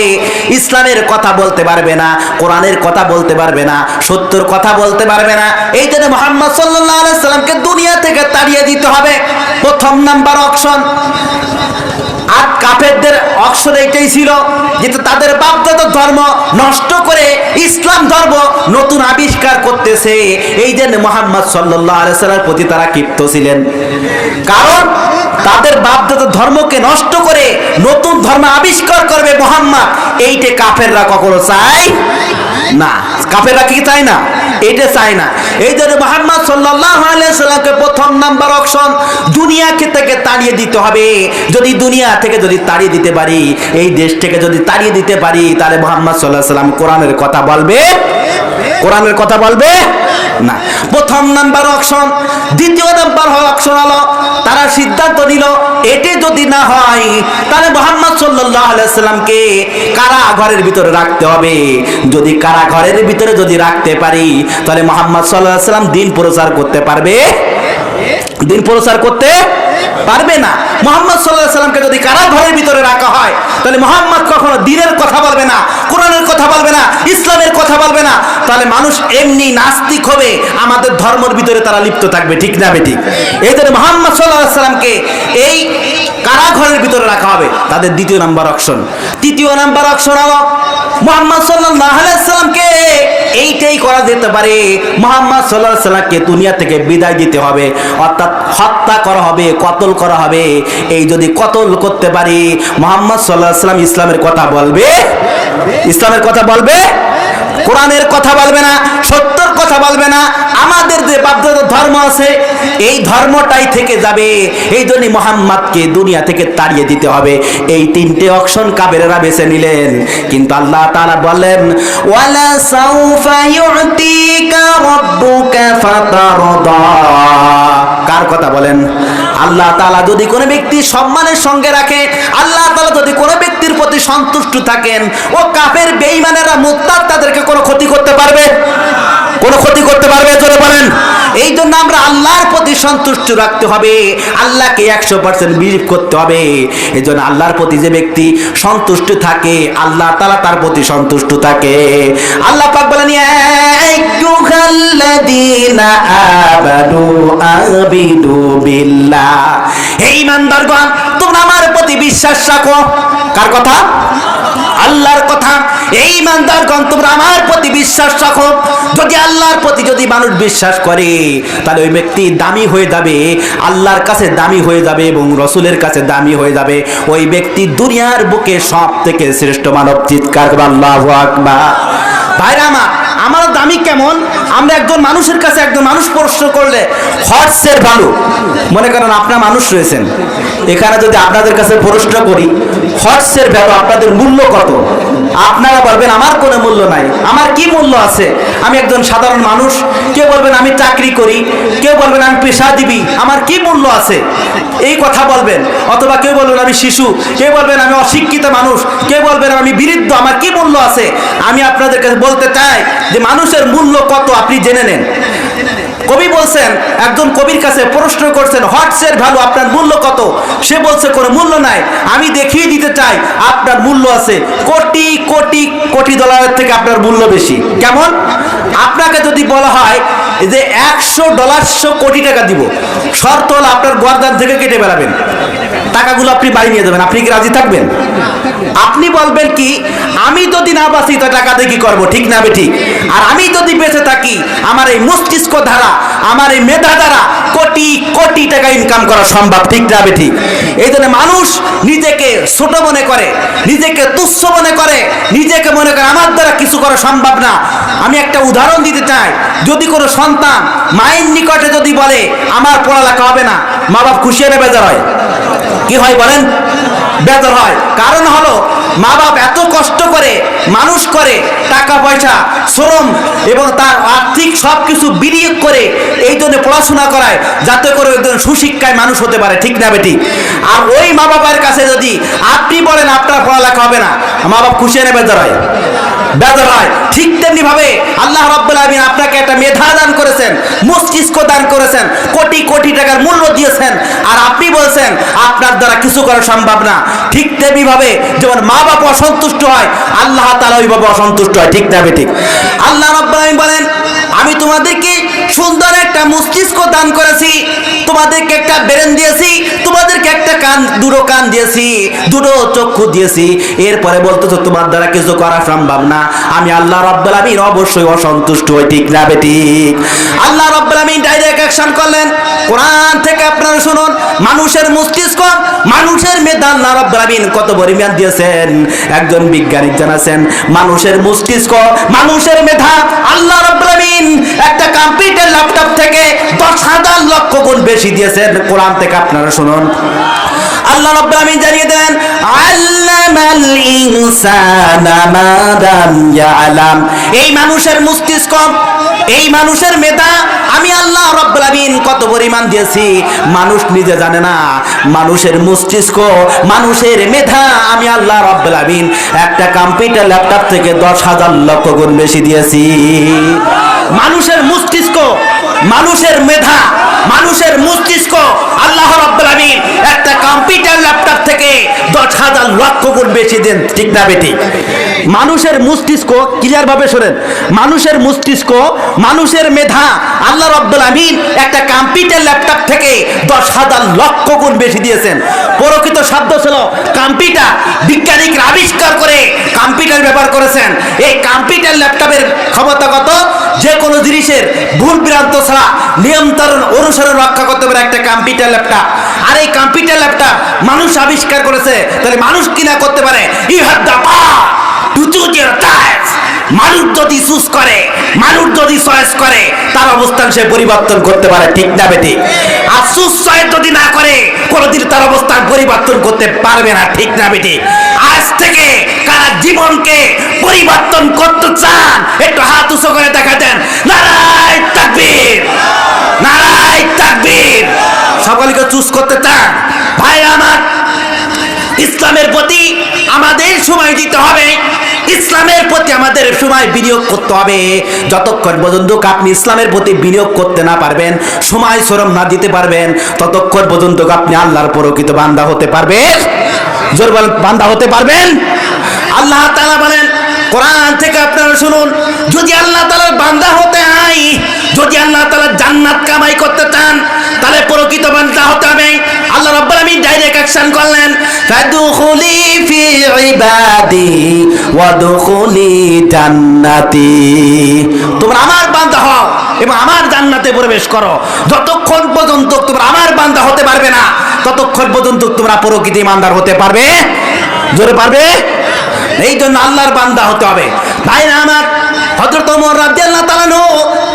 ইসলামের কথা বলতে পারবে না, কোরআনের কথা বলতে পারবে না, সত্যের কথা বলতে পারবে না। এই জন্য মুহাম্মদ সাল্লাল্লাহু আলাইহি সাল্লামকে দুনিয়া থেকে তাড়িয়ে দিতে হবে। প্রথম নাম্বার অকশন। আর কাফেরদের অকশন এইটাই ছিল যে তাদের বাপদাদার ধর্ম নষ্ট করে ইসলাম ধর্ম নতুন আবিষ্কার করতেছে। এই জন্য মুহাম্মদ সাল্লাল্লাহু আলাইহি সাল্লামের প্রতি তারা ক্ষিপ্ত ছিলেন। কারণ তাদের বাপদাদার ধর্মকে নষ্ট করে নতুন ধর্ম আবিষ্কার করবে মুহাম্মদ, এইটা কাফেররা কখনো চায় না। কাফেররা কি চায় না? এটা চায় না। এই জন্য মুহাম্মদ সাল্লাল্লাহু আলাইহি সাল্লামকে প্রথম নাম্বার অকশন দুনিয়া থেকে তাড়িয়ে দিতে হবে। যদি দুনিয়া থেকে যদি তাড়িয়ে দিতে পারি, এই দেশ থেকে যদি তাড়িয়ে দিতে পারি, তাহলে মুহাম্মদ সাল্লাল্লাহু আলাইহি সাল্লাম কোরআনের কথা বলবে, কোরআনের কথা বলবে না। প্রথম নাম্বার অকশন। দ্বিতীয় নাম্বার অকশন হলো তারা সিদ্ধান্ত নিল এটি যদি না হয়, তাহলে মুহাম্মদ সাল্লাল্লাহু আলাইহি সাল্লামকে কারাঘরের ভিতরে রাখতে হবে। যদি কারাঘরের ভিতরে যদি রাখতে পারি, তাহলে মুহাম্মদ সাল্লাল্লাহু আলাইহি সাল্লাম দিন প্রচার করতে পারবে, দিন প্রচার করতে পারবে না। মুহাম্মদ সাল্লাল্লাহু আলাইহি সাল্লামকে যদি কারাঘরের ভিতরে রাখা হয়, তাহলে মুহাম্মদ কখনো দ্বীনের কথা বলবে না, কোরআনের কথা বলবে না, ইসলামের কথা বলবে না। তাহলে মানুষ এমনি নাস্তিক হবে, আমাদের ধর্মের ভিতরে তারা লিপ্ত থাকবে, ঠিক না বেঠিক? এই জন্য মুহাম্মদ সাল্লাল্লাহু আলাইহি সাল্লামকে এই কারাঘরের ভিতরে রাখা হবে, তাদের দ্বিতীয় নাম্বার অপশন। তৃতীয় নাম্বার অপশন হলো মুহাম্মদ সাল্লাল্লাহু আলাইহি সাল্লামকে এইটাই করা যেতে পারে, মুহাম্মদ সাল্লাল্লাহু আলাইহি সাল্লামকে দুনিয়া থেকে বিদায় দিতে হবে, অর্থাৎ হত্যা করা হবে, কতল করা হবে। এই যদি কতল করতে পারি, মুহাম্মদ সাল্লাল্লাহু আলাইহি সাল্লাম ইসলামের কথা বলবে, ইসলামের কথা বলবে, কোরআনের কথা বলবে না, সত্যের কথা বলবে না। আমাদের যে বাপদাদা ধর্ম আছে এই ধর্মটাই থেকে যাবে। এই জন্য মুহাম্মদকে দুনিয়া থেকে তাড়িয়ে দিতে হবে। এই তিনটে অপশন কাফেররা বেছে নিলেন, কিন্তু আল্লাহ তাআলা বলেন ওয়ালা সাউফা ইউতিকা রাব্বুকা ফাতারদা। কার কথা বলেন? আল্লাহ তাআলা যদি কোনো ব্যক্তি সম্মানের সঙ্গে রাখে, আল্লাহ তাআলা যদি কোনো ব্যক্তির প্রতি সন্তুষ্ট থাকেন, ও কাফের বেঈমানেরা মুরতাদ তাদেরকে কোনো ক্ষতি করতে পারবে? কোনো ক্ষতি করতে পারবে? জোরে বলেন। এই জন্য আমরা আল্লাহর প্রতি সন্তুষ্ট রাখতে হবে, আল্লাহকে 100% বিলিভ করতে হবে। এই জন্য আল্লাহর প্রতি যে ব্যক্তি সন্তুষ্ট থাকে, আল্লাহ তাআলা তার প্রতি সন্তুষ্ট থাকে। আল্লাহ পাক বলেন ইয়া আইয়ুহাল্লাযীনা আমানু আবিদু বিল্লাহ। হে ঈমানদারগণ, তোমরা আমার প্রতি বিশ্বাস রাখো। কার কথা? আল্লাহর কথা। এই ঈমানদারগণ, তোমরা আমার প্রতি বিশ্বাস রাখো। যদি আল্লাহর প্রতি যদি মানুষ বিশ্বাস করে, তাহলে ওই ব্যক্তি দামি হয়ে যাবে, আল্লাহর কাছে দামি হয়ে যাবে এবং রসুলের কাছে দামি হয়ে যাবে। ওই ব্যক্তি দুনিয়ার বুকে সব থেকে শ্রেষ্ঠ মানব। চিৎকার করে আল্লাহু আকবার। ভাইরা আমার দামি কেমন? আমরা একজন মানুষের কাছে একজন মানুষ প্রশ্ন করলে হর্সের ভালো, মনে করেন আপনার মানুষ রয়েছেন এখানে, যদি আপনাদের কাছে প্রশ্ন করি হর্সের ভ্যালু, আপনাদের মূল্য কত? আপনারা বলবেন আমার কোনো মূল্য নাই। আমার কি মূল্য আছে? আমি একজন সাধারণ মানুষ। কেউ বলবেন আমি চাকরি করি, কেউ বলবেন আমি পেশাজীবী, আমার কি মূল্য আছে? এই কথা বলবেন। অথবা কেউ বলবেন আমি শিশু, কেউ বলবেন আমি অশিক্ষিত মানুষ, কেউ বলবেন আমি বৃদ্ধ, আমার কি মূল্য আছে? আমি আপনাদের কাছে বলতে চাই যে মানুষের মূল্য কত আপনি জেনে নেন। কবি বলছেন, একজন কবির কাছে প্রশ্ন করছেন হোয়াটসের ভ্যালু, আপনার মূল্য কত? সে বলছে কোনো মূল্য নাই। আমি দেখিয়ে দিতে চাই আপনার মূল্য আছে কোটি কোটি কোটি ডলারের থেকে আপনার মূল্য বেশি। কেমন? আপনাকে যদি বলা হয় যে $100 কোটি টাকা দিব, শর্ত হলো আপনার গর্দান থেকে কেটে বেড়াবেন, টাকাগুলো আপনি বাড়ি নিয়ে যাবেন, আপনি কি রাজি থাকবেন? আপনি বলবেন কি আমি যদি না বাঁচি তো টাকা দিয়ে কি করবো, ঠিক না বেঠিক? আর আমি যদি বেঁচে থাকি, আমার এই মস্তিষ্ক দ্বারা, আমার এই মেধা দ্বারা কোটি কোটি টাকা ইনকাম করা সম্ভব, ঠিক না বেঠিক? এই জন্য মানুষ নিজেকে ছোট মনে করে, নিজেকে তুচ্ছ মনে করে, নিজেকে মনে করে আমার দ্বারা কিছু করা সম্ভব না। আমি একটা উদাহরণ দিতে চাই। যদি কোনো সন্তান মায়ের নিকটে যদি বলে আমার পড়ালেখা হবে না, মা বাপ খুশি হয়ে বেজার হয়? কি হয় বলেন? বেজার হয়। কারণ হলো মা বাপ এত কষ্ট করে মানুষ করে, টাকা পয়সা, শ্রম এবং তার আর্থিক সব কিছু বিনিয়োগ করে এই জন্য পড়াশোনা করায়, যাতে করে একজন সুশিক্ষায় মানুষ হতে পারে, ঠিক না বেটি? আর ওই মা বাবার কাছে যদি আপনি বলেন আপনার পড়ালেখা হবে না, মা বাপ খুশি হয়ে বেজার হয়? বেজার হয়। ঠিক তেমনি ভাবে আল্লাহ রাব্বুল আলামিন আপনাকে একটা মেধা দান করেছেন, মস্তিষ্ক দান করেছেন, কোটি কোটি টাকার মূল্য দিয়েছেন, আর আপনি বলছেন আপনার দ্বারা কিছু করা সম্ভব না। ঠিক তেমনি ভাবে যেমন মা বাপ অসন্তুষ্ট হয়, আল্লাহ তাআলা ওইভাবে অসন্তুষ্ট হয়, ঠিক না বেঠিক? আল্লাহ রাব্বুল আলামিন বলেন আমি তোমাদেরকে সুন্দর একটা মস্তিষ্ক দান করেছি, তোমাদেরকে একটা ব্রেন দিয়েছি, তোমাদেরকে একটা কান, দুটো কান দিয়েছি, দুটো চক্ষু দিয়েছি, এরপরে বলতেছো তোমার দ্বারা কিছু করা সম্ভব না। আমি আল্লাহ রাব্বুল আলামিন অবশ্যই অসন্তুষ্ট হই, ঠিক না বেঠিক? আল্লাহ রাব্বুল আলামিন ডাইরেক্ট অ্যাকশন করলেন। কোরআন থেকে আপনারা শুনুন, মানুষের মস্তিষ্ক, মানুষের মেধা আল্লাহ রাব্বুল আলামিন কত পরিমাণ দিয়েছেন। একজন বিজ্ঞানী জানাছেন মানুষের মস্তিষ্ক, মানুষের মেধা আল্লাহ রাব্বুল আলামিন একটা কম্পিউটার ল্যাপটপ থেকে 10,000 লক্ষ গুণ বেশি দিয়েছেন। কোরআন থেকে আপনারা শুনুন। আল্লাহ রাব্বুল আলামিন জানিয়ে দেন আল্লামাল ইনসানা মা লাম ইয়ালাম। এই মানুষের মস্তিষ্ক, এই মানুষের মেধা আমি আল্লাহ রাব্বুল আলামিন কত পরিমাণ দিয়েছি মানুষ নিজে জানে না। মানুষের মস্তিষ্ক, মানুষের মেধা আমি আল্লাহ রাব্বুল আলামিন একটা কম্পিউটার ল্যাপটপ থেকে 10,000 লক্ষ গুণ বেশি দিয়েছি। মানুষের মস্তিষ্ক, মানুষের মেধা, মানুষের মস্তিষ্ক আল্লাহ রাব্বুল আলামিন একটা কম্পিউটার ল্যাপটপ থেকে 10,000 লক্ষ গুণ বেশি দেন, ঠিক না বেটি? মানুষের মস্তিষ্ক, ক্লিয়ার ভাবে শোনেন, মানুষের মস্তিষ্ক, মানুষের মেধা আল্লাহ রাব্বুল আলামিন একটা কম্পিউটার ল্যাপটপ থেকে 10,000 লক্ষ গুণ বেশি দিয়েছেন। প্রকৃত শব্দ ছিল কম্পিউটার। বিজ্ঞানীরা আবিষ্কার করে কম্পিউটার ব্যবহার করেছেন। এই কম্পিউটার ল্যাপটপের ক্ষমতা কত? যে কোনো জিনিসের ভুল ভ্রান্ত ছাড়া নিয়ন্ত্রণ অনুসরণ রক্ষা করতে পারে একটা কম্পিউটার ল্যাপটপ। আর এই কম্পিউটার ল্যাপটপ মানুষ আবিষ্কার করেছে, তাহলে মানুষ কিনা করতে পারে? You have the power to choose your types. মানুষ যদি চুজ করে, মানুষ যদি চয়েস করে, তার অবস্থান সে পরিবর্তন করতে পারে, ঠিক না বেটি? আর চুজ চয়েস যদি না করে, কোনোদিন তার অবস্থান পরিবর্তন করতে পারবে না, ঠিক না বেটি? আজ থেকে কারা জীবনকে পরিবর্তন করতে চান একটু হাত উঁচু করে দেখা দেন। নারায়ে তাকবীর, নারায়ে তাকবীর। সকলকে চুজ করতে চান? ভাই আমার, ইসলামের প্রতি আমাদের সময় দিতে হবে, ইসলামের প্রতি আমাদের সময় বিনিয়োগ করতে হবে। যতক্ষণ পর্যন্ত আপনি ইসলামের প্রতি বিনিয়োগ করতে না পারবেন, সময় শ্রম না দিতে পারবেন, ততক্ষণ পর্যন্ত আপনি আল্লাহর প্রকৃত বান্দা হতে পারবেন। জোর বলেন, বান্দা হতে পারবেন? আল্লাহ তাআলা বলেন কোরআন থেকে, আপনারা শুনুন, যদি আল্লাহ তাআলার বান্দা হতে হয়, যদি আল্লাহ তাআলা জান্নাত কামাই করতে চান, তাহলে প্রকৃত বান্দা হতে হবে। আল্লাহ রাব্বুল আলামিন ডাইরেক্ট অ্যাকশন করলেন, ফাদখুলি ফি ইবাদি ওয়াদখুলি জান্নাতি। তোমরা আমার বান্দা হও এবং আমার জান্নাতে প্রবেশ করো। যতক্ষণ পর্যন্ত তোমরা আমার বান্দা হতে পারবে না, ততক্ষণ পর্যন্ত তোমরা প্রকৃত ইমানদার হতে পারবে? জোরে পারবে? এই জন্য আল্লাহর বান্দা হতে হবে। ভাইরা আমার, হযরত ওমর রাদিয়াল্লাহু তাআলা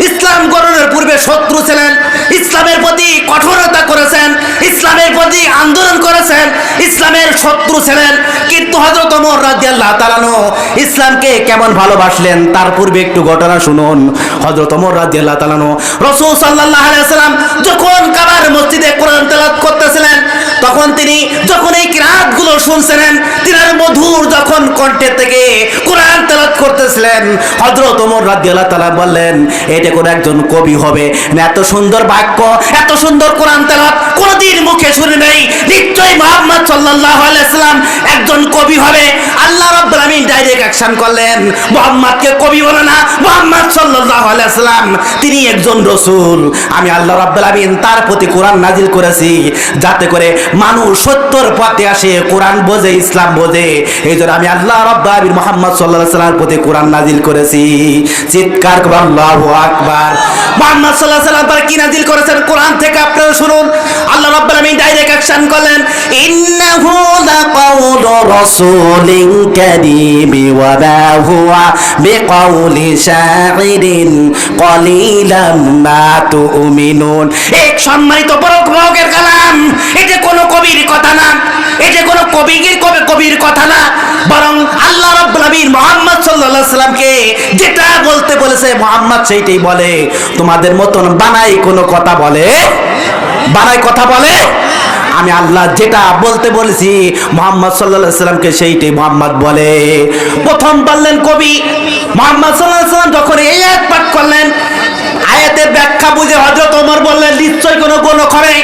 ইসলাম গ্রহণের পূর্বে শত্রু ছিলেন, ইসলামের প্রতি কঠোরতা করেছেন, ইসলামের প্রতি আন্দোলন করেছেন, ইসলামের শত্রু ছিলেন। কিন্তু হযরত ওমর রাদিয়াল্লাহু তাআলা ইসলামকে কেমন ভালোবাসলেন তার পূর্বে একটু ঘটনা শুনুন। হযরত ওমর রাদিয়াল্লাহু তাআলা রাসূল সাল্লাল্লাহু আলাইহি ওয়াসাল্লাম যখন কাবার মসজিদে কোরআন তেলাওয়াত করতেছিলেন, তখন তিনি যখন এই কিরাতগুলো শুনছিলেন, তিনার মধুর যখন কণ্ঠে থেকে কোরআন তেলাওয়াত করতেছিলেন, হযরত ওমর রাদিয়াল্লাহু তাআলা বললেন, এটা কোন একজন কবি হবে না, এত সুন্দর বাক্য, এত সুন্দর কোরআন তেলাওয়াত কোনদিন মুখে শুনি নাই, নিশ্চয়ই মুহাম্মদ সাল্লাল্লাহু আলাইহি ওয়াসাল্লাম একজন কবি হবে। আল্লাহ রাব্বুল আলামিন ডাইরেক্ট অ্যাকশন করলেন, মুহাম্মদকে কবি বলে না, মুহাম্মদ সাল্লাল্লাহু আলাইহি ওয়াসাল্লাম তিনি একজন রাসূল। আমি আল্লাহ রাব্বুল আলামিন তার প্রতি কোরআন নাজিল করেছি, যাতে করে মানুষ সত্যর পথে আসে, কোরআন বোঝে, ইসলাম বোঝে। এইজন্য আমি আল্লাহ রাব্বুল আলামিন মুহাম্মদ সাল্লাল্লাহু আলাইহি ওয়াসাল্লামের প্রতি কোরআন নাজিল করেছি। চিৎকার করে আল্লাহু আকবার। মুহাম্মদ সাল্লাল্লাহু আলাইহি ওয়াসাল্লাম কি নাজিল করেছেন কোরআন থেকে, আপনারা শুনুন। আল্লাহ রাব্বুল আলামিন ডাইরেক্ট অ্যাকশন করলেন, ইন্নাহু লাকাউলু রাসূলিন কারীম ওয়া মা হুয়া বিকাউলি শাইরিন কলিলাম মা তুমিনুন। এক সম্মানিত প্রভুর কালাম, এটা কোনো কবির কথা না, এটা কোনো কবির কথা না, বরং আল্লাহ রাব্বুল আলামিন মুহাম্মদ সাল্লাল্লাহু আলাইহি ওয়াসাল্লামকে যেটা বলতে বলেছে মুহাম্মদ সেইটাই বলে। তোমাদের মতন বানাই কোনো কথা বলে? বানাই কথা বলে? আমি আল্লাহ যেটা বলতে বলেছি মুহাম্মদ সাল্লাল্লাহু আলাইহি ওয়াসাল্লামকে সেইটাই মুহাম্মদ বলে। প্রথম বললেন কবি, মুহাম্মদ সাল্লাল্লাহু আলাইহি ওয়াসাল্লাম যখন এই আয়াত পাঠ করলেন, আয়াতের ব্যাখ্যা বুঝে হযরত ওমর বললেন, নিশ্চয় কোনো গণক হবে।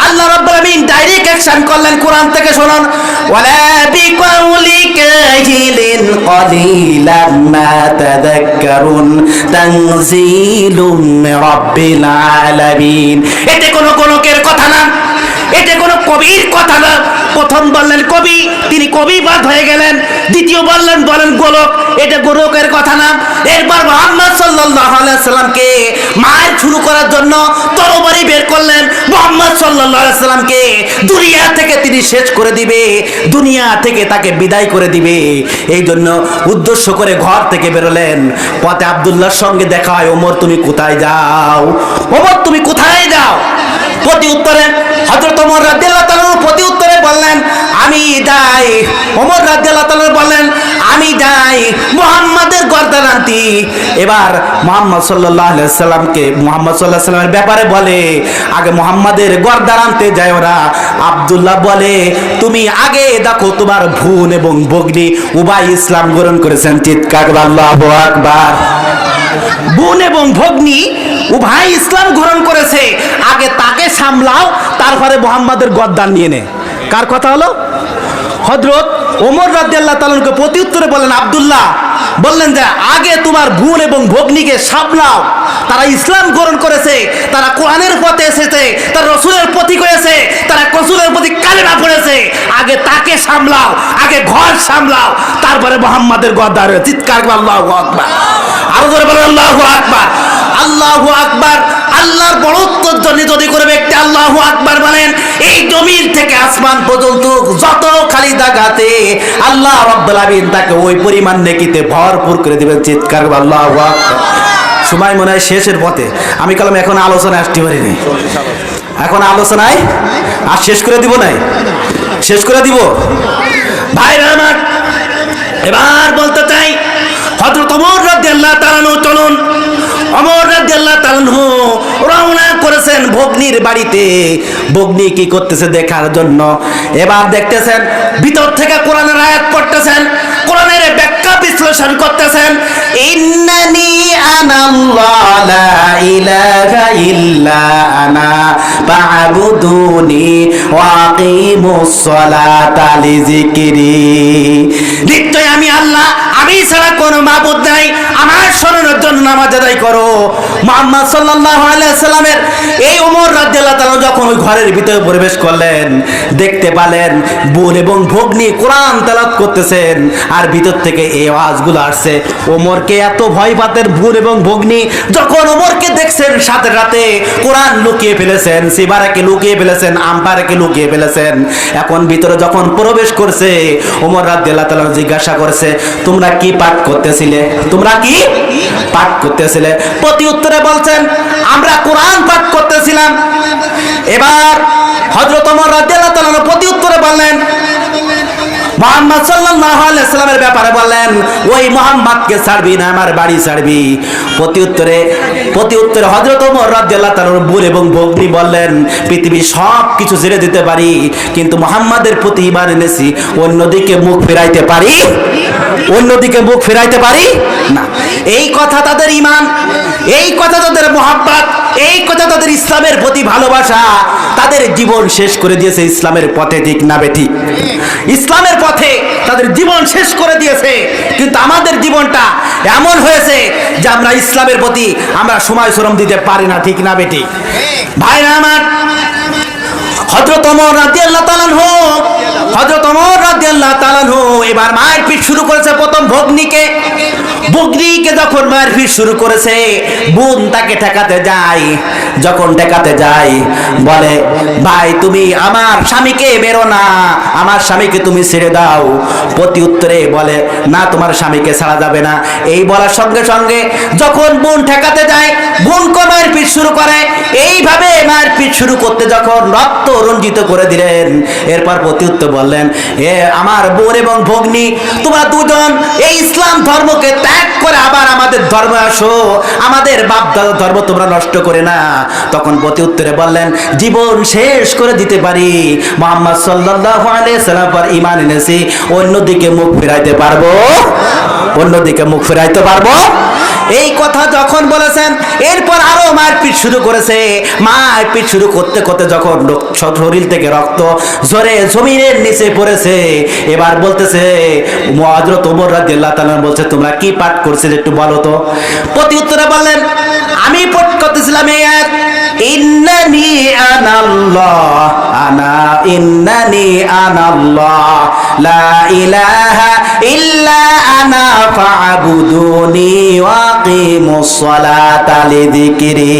আল্লাহ রাব্বুল আলামিন ডাইরেক্ট অ্যাকশন করলেন, কোরআন থেকে শুনুন, ওয়ালা বিকাউলি কাহিলিন কলিলাম মা তাযাক্কারুন তানজিলুম মির রাব্বিল আলামিন। এটা কোনো গণকের কথা না, এটা কোনো কবির কথা না। প্রথম বললেন কবি, তিনি কবিবাদ হয়ে গেলেন। দ্বিতীয় বললেন গোলক, এটা গোলকের কথা না। এরপর মুহাম্মদ সাল্লাল্লাহু আলাইহি ওয়াসাল্লামকে মার শুরু করার জন্য তরবারি বের করলেন। মুহাম্মদ সাল্লাল্লাহু আলাইহি ওয়াসাল্লামকে দুনিয়া থেকে তিনি শেষ করে দিবে, দুনিয়া থেকে তাকে বিদায় করে দিবে। এই জন্য উদ্দেশ্য করে ঘর থেকে বেরোলেন। পথে আব্দুল্লাহর সঙ্গে দেখা হয়, ওমর তুমি কোথায় যাও? ওমর তুমি কোথায় যাও? প্রতি উত্তরে হযরত ওমর রাদিয়াল্লাহু তাআলা প্রতি উত্তরে বললেন, আমি যাই। ওমর রাদিয়াল্লাহু তাআলা বললেন, আমি যাই মুহাম্মাদের গর্দান আনতে। এবার মুহাম্মদ সাল্লাল্লাহু আলাইহি ওয়াসাল্লামকে মুহাম্মদ সাল্লাল্লাহু আলাইহি ওয়াসাল্লামের ব্যাপারে বলে, আগে মুহাম্মাদের গর্দান আনতে যায় ওরা। আব্দুল্লাহ বলে, তুমি আগে দেখো তোমার বোন এবং ভগ্নী উভয় ইসলাম গ্রহণ করেছেন। চিৎকার আল্লাহু আকবার। বোন এবং ভগ্নী উভয় ইসলাম গ্রহণ করেছে, আগে তাকে সামলাও, তারপরে মুহাম্মাদের গদ্দান নিয়ে নে। কার কথা হলো? হযরত ওমর রাদিয়াল্লাহু তাআলা কে প্রতি উত্তরে বলেন, আব্দুল্লাহ বললেন যে আগে তোমার বোন এবং ভগ্নীকে সামলাও, তারা ইসলাম গ্রহণ করেছে, তারা কোরআনের পথে এসেছে, তারা রাসূলের পথিক হয়েছে, তারা রাসূলের প্রতি কালেমা পড়েছে, আগে তাকে সামলাও, আগে ঘর সামলাও, তারপরে মুহাম্মাদের গদ্দার। চিৎকার করে আল্লাহু আকবার, আরো জোরে বলেন আল্লাহু আকবার। আল্লাহু আকবার। আল্লাহর বড়ত্বর জন্য যদি করে ব্যক্তি আল্লাহু আকবার বলেন, এই জমিন থেকে আসমান পর্যন্ত যত খালি জায়গাতে আল্লাহ রাব্বুল আলামিন তাকে ওই পরিমাণ নেকিতে ভরপুর করে দিবেন। চিৎকার করে আল্লাহু আকবার। সময় মনে হয় শেষের পথে, আমি কালাম এখন আলোচনায় আসতে পারিনি, এখন আলোচনায় আর শেষ করে দিব নাই, শেষ করে দিব ভাইরা আমার। এবার বলতে চাই হযরত ওমর রাদিয়াল্লাহু তাআলা চলুন, ওমর রাদিয়াল্লাহু তাআলা রওনা করেছেন ভগ্নীর বাড়িতে। ভগ্নী কি করতেছে দেখার জন্য। এবার দেখতেছেন ভিতর থেকে কোরআনের আয়াত পড়তেছেন, কোরআনের ব্যাখ্যা বিশ্লেষণ করতেছেন। ইন্নানি আনাল্লাহ লা ইলাহা ইল্লা আনা ফা'বুদুনি ওয়া আকিমুস সালাতা লিযিকরি। নিশ্চয় আমি আল্লাহ, আমি ছাড়া কোনো মাবুদ নাই, আমার শরণের জন্য নামাজ আদায় করো। মুহাম্মদ সাল্লাল্লাহু আলাইহি সাল্লামের এই ওমর রাদিয়াল্লাহু তাআলা যখন ওই ঘরের ভিতরে প্রবেশ করলেন, দেখতে পেলেন বোন এবং ভগ্নী কোরআন তেলাওয়াত করতেছেন, আর ভিতর থেকে এই আওয়াজগুলো আসছে। ওমরকে এত ভয় পাতেন বোন এবং ভগ্নী, যখন ওমরকে দেখছেন সাথে সাথে কোরআন লুকিয়ে ফেলেছেন, সিবারাকে লুকিয়ে ফেলেছেন, আম্বারাকে লুকিয়ে ফেলেছেন। এখন ভিতরে যখন প্রবেশ করছে, ওমর রাদিয়াল্লাহু তাআলা জিজ্ঞাসা করছে, তোমরা কি পাঠ করতেছিলে? তোমরা কি পাঠ করতেছিলে? প্রতি উত্তরে বলছেন, আমরা কোরআন পাঠ করতেছিলাম। এবার হযরত ওমর রাদিয়াল্লাহু তাআলা প্রতি উত্তরে বললেন, মুহাম্মদ সাল্লাল্লাহু আলাইহি সাল্লামের ব্যাপারে বললেন, ওই মুহাম্মদকে ছাড়বি না আমার বাড়ি ছাড়বি। প্রতি উত্তরে হযরত ওমর রাদিয়াল্লাহু তাআলা বোন এবং ভগ্নী বললেন, পৃথিবীর সব কিছু ছেড়ে দিতে পারি, কিন্তু মুহাম্মাদের প্রতি ঈমান এনেছি, অন্যদিকে মুখ ফেরাইতে পারি, অন্যদিকে মুখ ফেরাইতে পারি না। এই কথা তাদের ঈমান, এই কথা তাদের মুহাব্বত, এই কথা তাদের ইসলামের প্রতি ভালোবাসা, তাদের জীবন শেষ করে দিয়েছে ইসলামের পথে। ঠিক না বেঠিক? ইসলামের পথে তাদের জীবন শেষ করে দিয়েছে। কিন্তু আমাদের জীবনটা এমন হয়েছে যে আমরা ইসলামের প্রতি আমরা সময় শ্রম দিতে পারি না। ঠিক না বেঠিক? ভাইরা আমার, হযরত ওমর রাদিয়াল্লাহু তাআলা এবার মায়ের পিঠ শুরু করেছে প্রথম ভগ্নীকে। ভগ্নীকে যখন মায়ের পিঠ শুরু করেছে, বোন তাকে ঠেকাতে যায়। যখন ঠেকাতে যায়, বলে, ভাই তুমি আমার স্বামীকে মেরো না, আমার স্বামীকে তুমি ছেড়ে দাও। প্রতি উত্তরে বলে, না তোমার স্বামীকে ছাড়া যাবে না। এই বলার সঙ্গে সঙ্গে যখন বোন ঠেকাতে যায়, বোন মায়ের পিঠ শুরু করে। এইভাবে মায়ের পিঠ শুরু করতে যখন রক্ত রঞ্জিত করে দিলেন, এরপর প্রতি উত্তর বললেন, এ আমার বোন এবং ভগ্নী, তোমরা দুজন এই ইসলাম ধর্মকে ত্যাগ করে আবার আমাদের ধর্মে আসো, আমাদের বাপ দাদার ধর্ম তোমরা নষ্ট করে না। তখন প্রতি উত্তরে বললেন, জীবন শেষ করে দিতে পারি, মুহাম্মদ সাল্লাল্লাহু আলাইহি সাল্লাম পর ঈমান এনেছি, অন্যদিকে মুখ ফেরাইতে পারবো, অন্যদিকে মুখ ফেরাইতে পারবো। এই কথা যখন বলেছেন, এরপর আরো মায়ের পিঠ শুরু করেছে। মায়ের পিঠ শুরু করতে করতে যখন শরীর থেকে রক্ত ঝরে জমিনের নিচে পড়েছে, এবার বলতেছে হযরত ওমর রাদিয়াল্লাহু তাআলা বলছে, তোমরা কি পাঠ করছিলে একটু বলো তো। প্রতি উত্তরে বললেন, আমি পাঠ করতেছিলাম এই আয়াত, ইন্নানি আনাল্লাহ, আনা ইন্নানি আনাল্লাহ লা ইলাহা ইল্লা আনা ফা'বুদুনি ওয়া আকিমুস সালাতা লিযিকরি।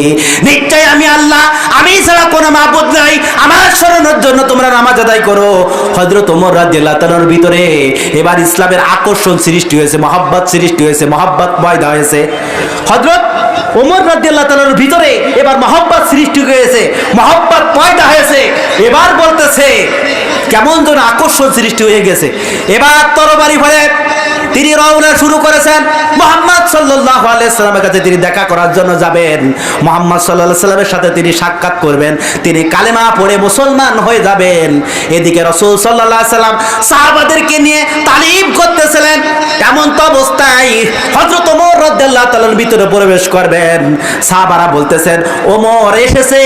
নিশ্চয় আমি আল্লাহ, আমি ছাড়া কোনো মাবুদ নাই, আমার শরণের জন্য তোমরা নামাজ আদায় করো। হযরত ওমর রাদিয়াল্লাহু তাআলার ভিতরে এবার ইসলামের আকর্ষণ সৃষ্টি হয়েছে, মহব্বত সৃষ্টি হয়েছে, মহব্বত পয়দা হয়েছে। হযরত ওমর রাদিয়াল্লাহু তাআলার ভিতরে এবার মহব্বত সৃষ্টি হয়েছে, মহব্বত পয়দা হয়েছে। এবার বলতেছে কেমন যেন আকর্ষণ সৃষ্টি হয়ে গেছে। এবার তরবারি ভরে তিনি রওনা শুরু করেছেন। মুহাম্মদ সাল্লাল্লাহু আলাইহি সাল্লামের কাছে তিনি দেখা করার জন্য যাবেন, মুহাম্মদ সাল্লাল্লাহু আলাইহি সাল্লামের সাথে তিনি সাক্ষাৎ করবেন, তিনি কালেমা পড়ে মুসলমান হয়ে যাবেন। এদিকে রাসূল সাল্লাল্লাহু আলাইহি সাল্লাম সাহাবাদেরকে নিয়ে তালিম করতেছিলেন। এমন তো অবস্থায় হযরত ওমর রাদিয়াল্লাহু তাআলার ভিতরে প্রবেশ করবেন। সাহাবারা বলতেছেন ওমর এসেছে,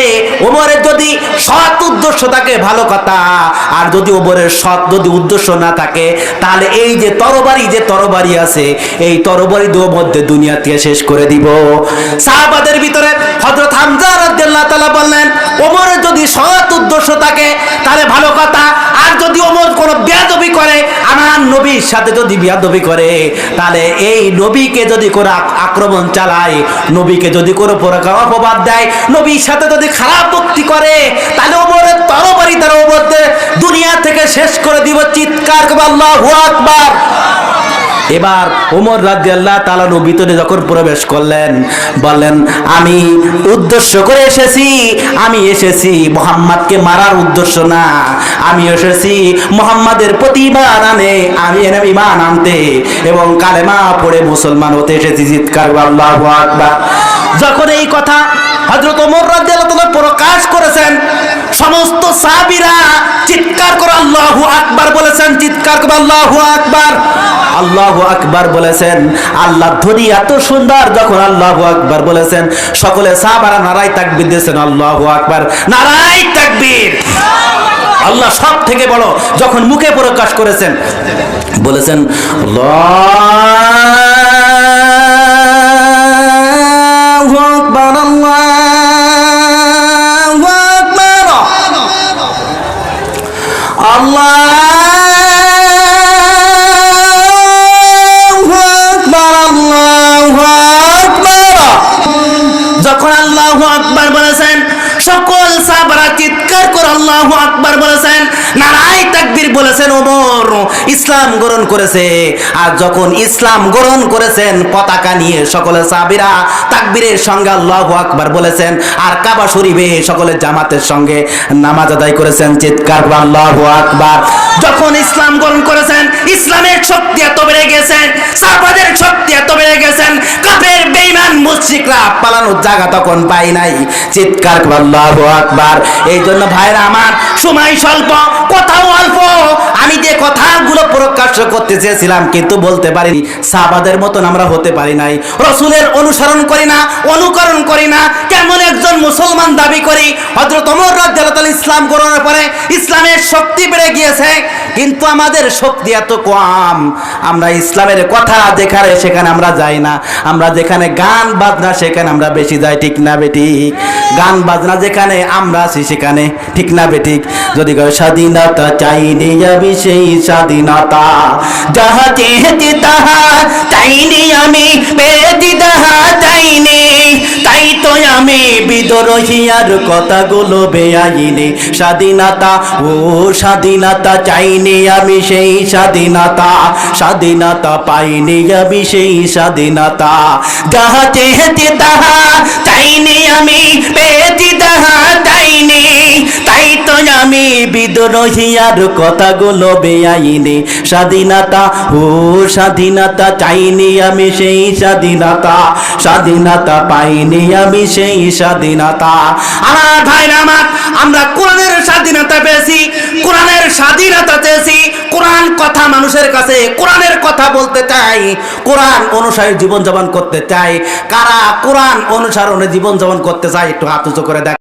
ওমরের যদি সৎ উদ্দেশ্য থাকে ভালো কথা, আর যদি ওমরের সৎ যদি উদ্দেশ্য না থাকে তাহলে এই যে তরবারি আছে এই তরবারি দিয়ে মধ্যে দুনিয়া থেকে শেষ করে দিব। সাহাবাদের ভিতরে হযরত হামজা রাদিয়াল্লাহু তাআলা বললেন ওমরের যদি সৎ উদ্দেশ্য থাকে তাহলে ভালো কথা, আর যদি ওমর কোনো বেয়াদবি করে, আমার নবীর সাথে যদি বেয়াদবি করে, তাহলে এই নবীকে যদি কোনো আক্রমণ চালায়, নবীকে যদি কোনো অপবাদ দেয়, নবীর সাথে যদি খারাপ ভক্তি করে, তাহলে ওমরের তরবারি দ্বারা ওমরকে দুনিয়া থেকে শেষ করে দিব। চিৎকার করে আল্লাহু আকবার। এবার ওমর রাদিয়াল্লাহু তাআলা ভিতরে যখন প্রবেশ করলেন বললেন আমি উদ্দেশ্য করে এসেছি, আমি এসেছি মুহাম্মদকে মারার উদ্দেশ্য না, আমি এসেছি মুহাম্মাদের প্রতি ঈমান আনতে এবং কালেমা পড়ে মুসলমান হতে এসেছি। চিৎকার করে আল্লাহু আকবার। যখন এই কথা হযরত ওমর রাদিয়াল্লাহু তাআলা প্রকাশ করেছেন, সমস্ত সাহাবীরা চিৎকার করে আল্লাহু আকবার বলেছেন। চিৎকার করে আল্লাহু আকবার, আল্লাহু আকবার বলেছেন। আল্লাহর ধ্বনি এত সুন্দর, যখন আল্লাহু আকবার বলেছেন সকলে সাহাবারা নারায়ে তাকবীর দিয়েছেন। আল্লাহু আকবার, নারায়ে তাকবীর। আল্লাহ সব থেকে বড় যখন মুখে প্রকাশ করেছেন বলেছেন আল্লাহু আকবার, আল্লাহু আকবার, আল্লাহু আকবার, আল্লাহু আকবার। যখন আল্লাহু আকবার বলেছেন সকল সাহাবারা চিৎকার করে আল্লাহু আকবার বলেছেন, নারায়ে তাকবীর বলেছেন। ওমর ইসলাম গ্রহণ করেছে, আর যখন ইসলাম গ্রহণ করেছেন পতাকা নিয়ে সকলে সাহাবীরা তাকবীরের সঙ্গে আল্লাহু আকবার বলেছেন, আর কাবা শরীফে সকলে জামাতের সঙ্গে নামাজ আদায় করেছেন। চিৎকার করে আল্লাহু আকবার। যখন ইসলাম গ্রহণ করেছেন ইসলামের শক্তি এত বেড়ে গেছে, সাহাবাদের শক্তি এত বেড়ে গেছেন, কাফের বেঈমান মুশরিকরা পালানোর জায়গা তখন পায় নাই। চিৎকার করে আল্লাহু আকবার। এই জন্য ভাইরা আমার, সময় স্বল্প, কথাও অল্প। আমি যে কথাগুলো প্রকাশ করতে চেয়েছিলাম কিন্তু বলতে পারিনি, সাহাবাদের মতন আমরা হতে পারি নাই, রাসূলের অনুসরণ করি না, অনুকরণ করি না, কেমন একজন মুসলমান দাবি করি। হযরত ওমর রাদিয়াল্লাহু তাআলা ইসলাম গ্রহণের পরে ইসলামের শক্তি বেড়ে গিয়েছে, কিন্তু আমাদের শক্তি এত কম। আমরা ইসলামের কথা যেখানে সেখানে আমরা যাই না, আমরা যেখানে গান বাজনা সেখানে আমরা বেশি যাই। ঠিক না বেঠিক? গান বাজনা যেখানে আমরা আছি সেখানে, ঠিক না বেঠিক? যদি স্বাধীনতা চাইনি আমি সেই স্বাধীনতা, যাহা চেয়েছি তাহা চাইনি আমি, পেয়েছি তাহা চাইনি, তাই তো আমি বিদ্রোহী আর কথাগুলো বেআইনি। স্বাধীনতা ও স্বাধীনতা চাইনি আমি সেই স্বাধীনতা, স্বাধীনতা পাইনি আমি সেই স্বাধীনতা, যাহা চেয়েছি তাহা চাইনি আমি, পেয়েছি তাহা চাইনি, তাই তো আমি বিদ্রোহী আর কথাগুলো বেআইনি। স্বাধীনতা ও স্বাধীনতা চাইনি আমি সেই স্বাধীনতা, স্বাধীনতা পাইনি আমি সেই স্বাধীনতা। আমার ভাইরা আমার, আমরা কোরআনের স্বাধীনতা পেয়েছি, কোরআনের স্বাধীনতা চেয়েছি, কোরআন কথা মানুষের কাছে কোরআনের কথা বলতে চাই, কোরআন অনুসারে জীবনযাপন করতে চাই। কারা কোরআন অনুসরণে জীবনযাপন করতে চাই একটু হাত উঁচু করে দেখ।